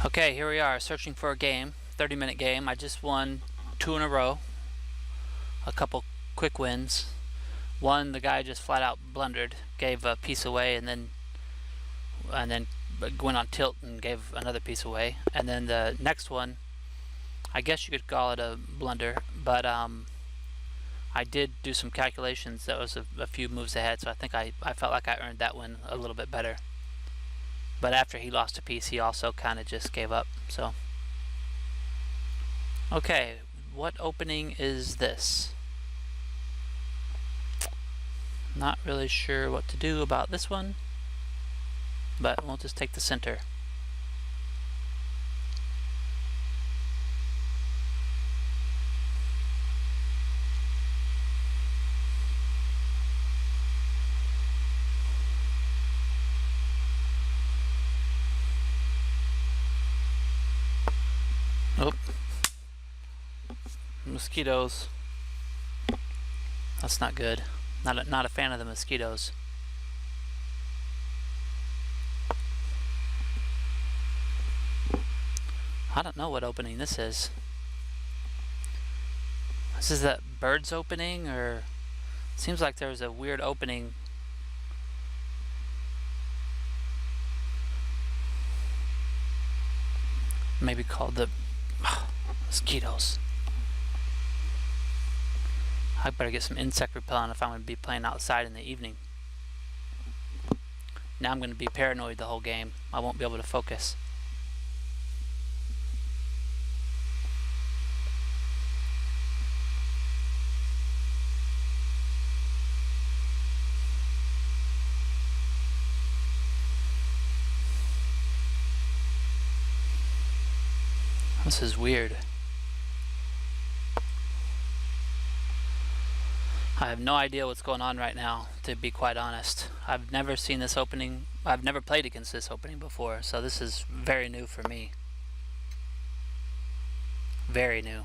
Okay, here we are searching for a game, 30-minute game. I just won 2 in a row, a couple quick wins. One, the guy just flat out blundered, gave a piece away, and then went on tilt and gave another piece away. And then the next one, I guess you could call it a blunder, but I did do some calculations that was a few moves ahead, so I think I felt like I earned that one a little bit better. But after he lost a piece, he also kind of just gave up. So, okay, what opening is this? Not really sure what to do about this one, but we'll just take the center. Oh, mosquitoes. That's not good. Not a fan of the mosquitoes. I don't know what opening this is. This is that bird's opening, or seems like there's a weird opening. Maybe called the mosquitoes. I better get some insect repellent if I'm going to be playing outside in the evening. Now I'm going to be paranoid the whole game. I won't be able to focus. This is weird. I have no idea what's going on right now, to be quite honest. I've never seen this opening. I've never played against this opening before, so this is very new for me. Very new.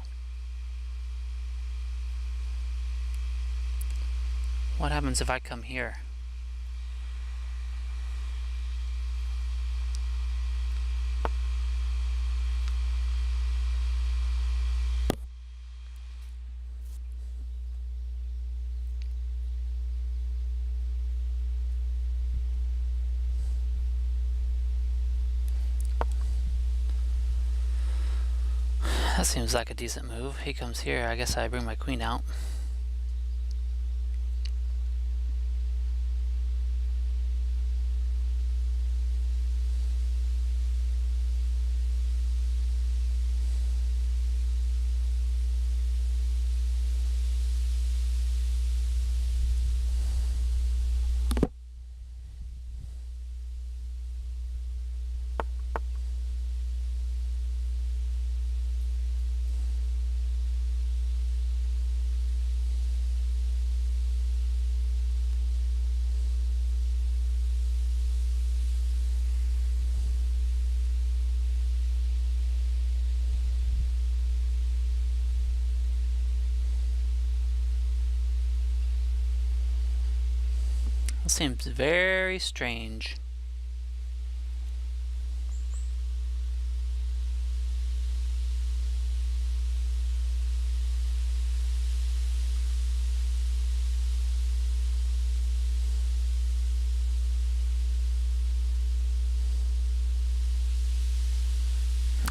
What happens if I come here? That seems like a decent move. He comes here. I guess I bring my queen out. That seems very strange.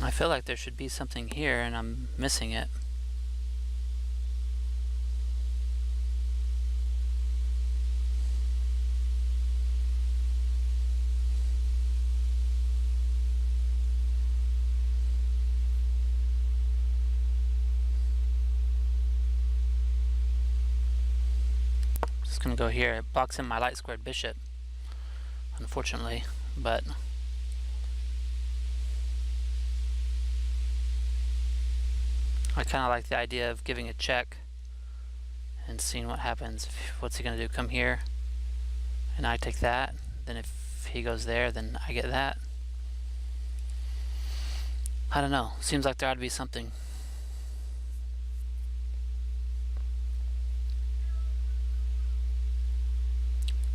I feel like there should be something here and I'm missing it. Just gonna go here. It blocks in my light squared bishop, unfortunately, but I kind of like the idea of giving a check and seeing what happens. What's he going to do? Come here and I take that. Then if he goes there, then I get that. I don't know. Seems like there ought to be something.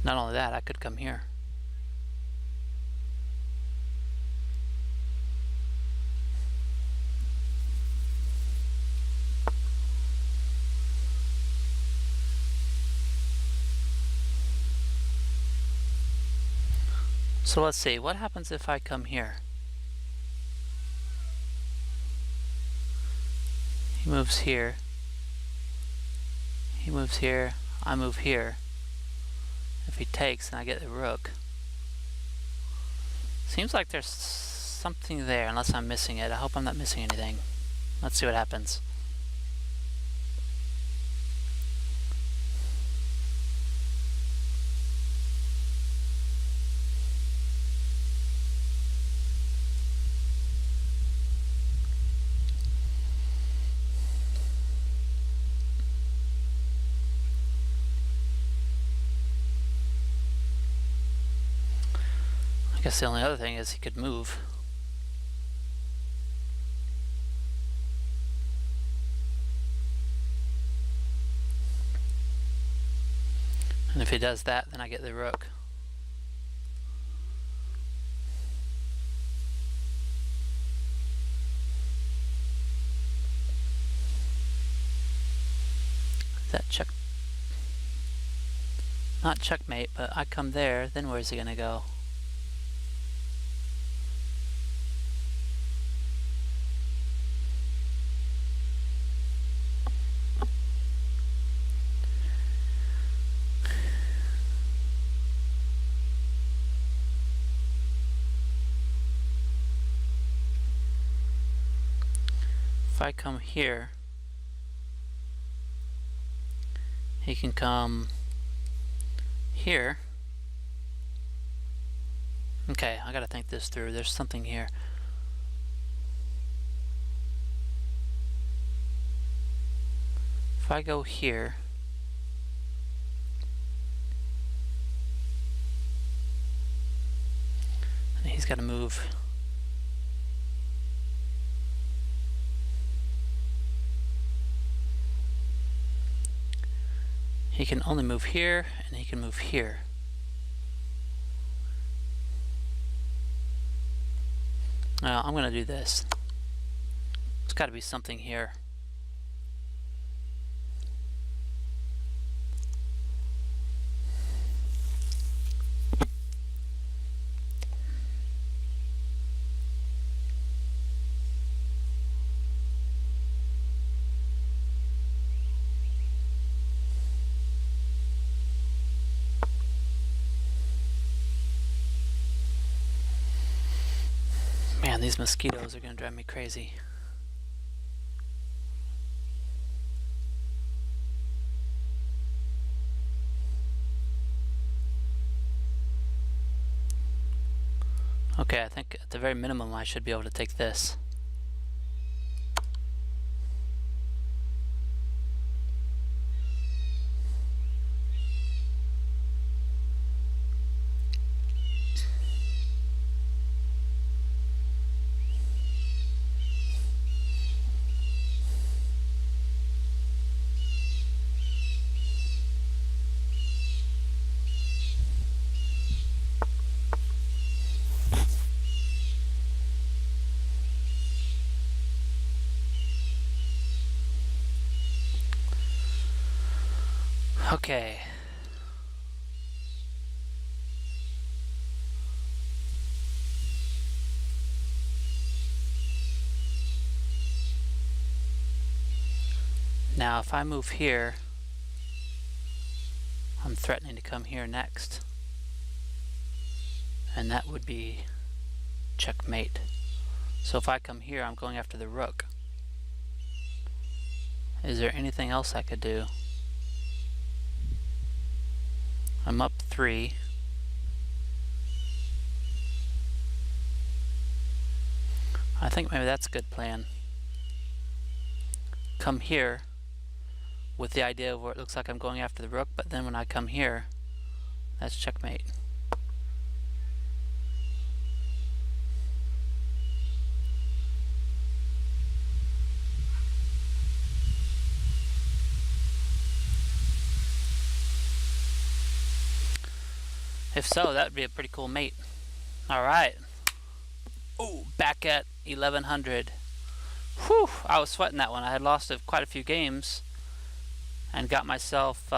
Not only that, I could come here. So let's see, what happens if I come here? He moves here. He moves here. I move here. If he takes, then I get the rook. Seems like there's something there, unless I'm missing it. I hope I'm not missing anything. Let's see what happens. I guess the only other thing is he could move. And if he does that, then I get the rook. Is that check? Not checkmate, but I come there, then where's he gonna go? If I come here, he can come here. Okay, I gotta think this through. There's something here. If I go here, and he's gotta move. He can only move here, and he can move here. Now, I'm going to do this. There's got to be something here. Man, these mosquitoes are going to drive me crazy. Okay, I think at the very minimum I should be able to take this. Okay. Now if I move here, I'm threatening to come here next. And that would be checkmate. So if I come here, I'm going after the rook. Is there anything else I could do? I'm up 3. I think maybe that's a good plan. Come here with the idea of where it looks like I'm going after the rook, but then when I come here, that's checkmate. If so, that would be a pretty cool mate. Alright. Ooh, back at 1100. Whew, I was sweating that one. I had lost quite a few games and got myself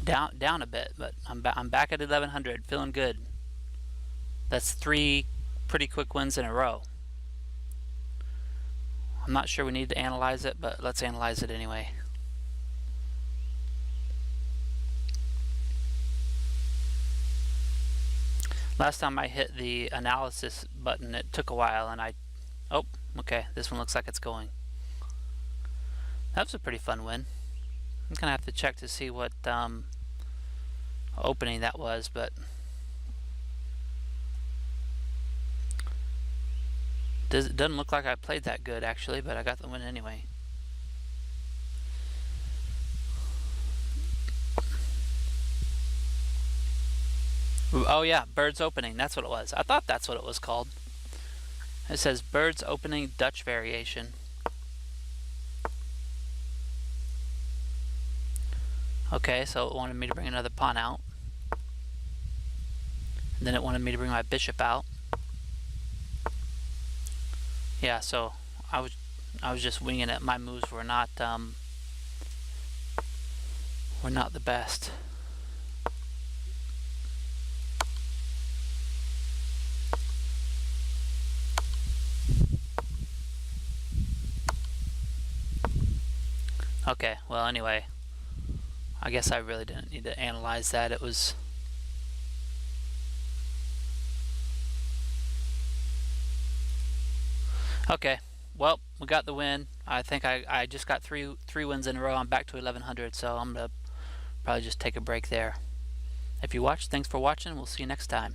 down a bit, but I'm back at 1100, feeling good. That's 3 pretty quick wins in a row. I'm not sure we need to analyze it, but let's analyze it anyway. Last time I hit the analysis button, it took a while, and oh, okay, this one looks like it's going. That was a pretty fun win. I'm gonna have to check to see what opening that was, but it doesn't look like I played that good actually, but I got the win anyway. Oh yeah, Birds Opening, that's what it was. I thought that's what it was called. It says Birds Opening Dutch Variation. Okay, so it wanted me to bring another pawn out. And then it wanted me to bring my bishop out. Yeah, so I was just winging it. My moves were not the best. Okay, well anyway, I guess I really didn't need to analyze that. It was okay. Well, we got the win. I think I just got three wins in a row. I'm back to 1100, so I'm gonna probably just take a break there. If you watched, thanks for watching. We'll see you next time.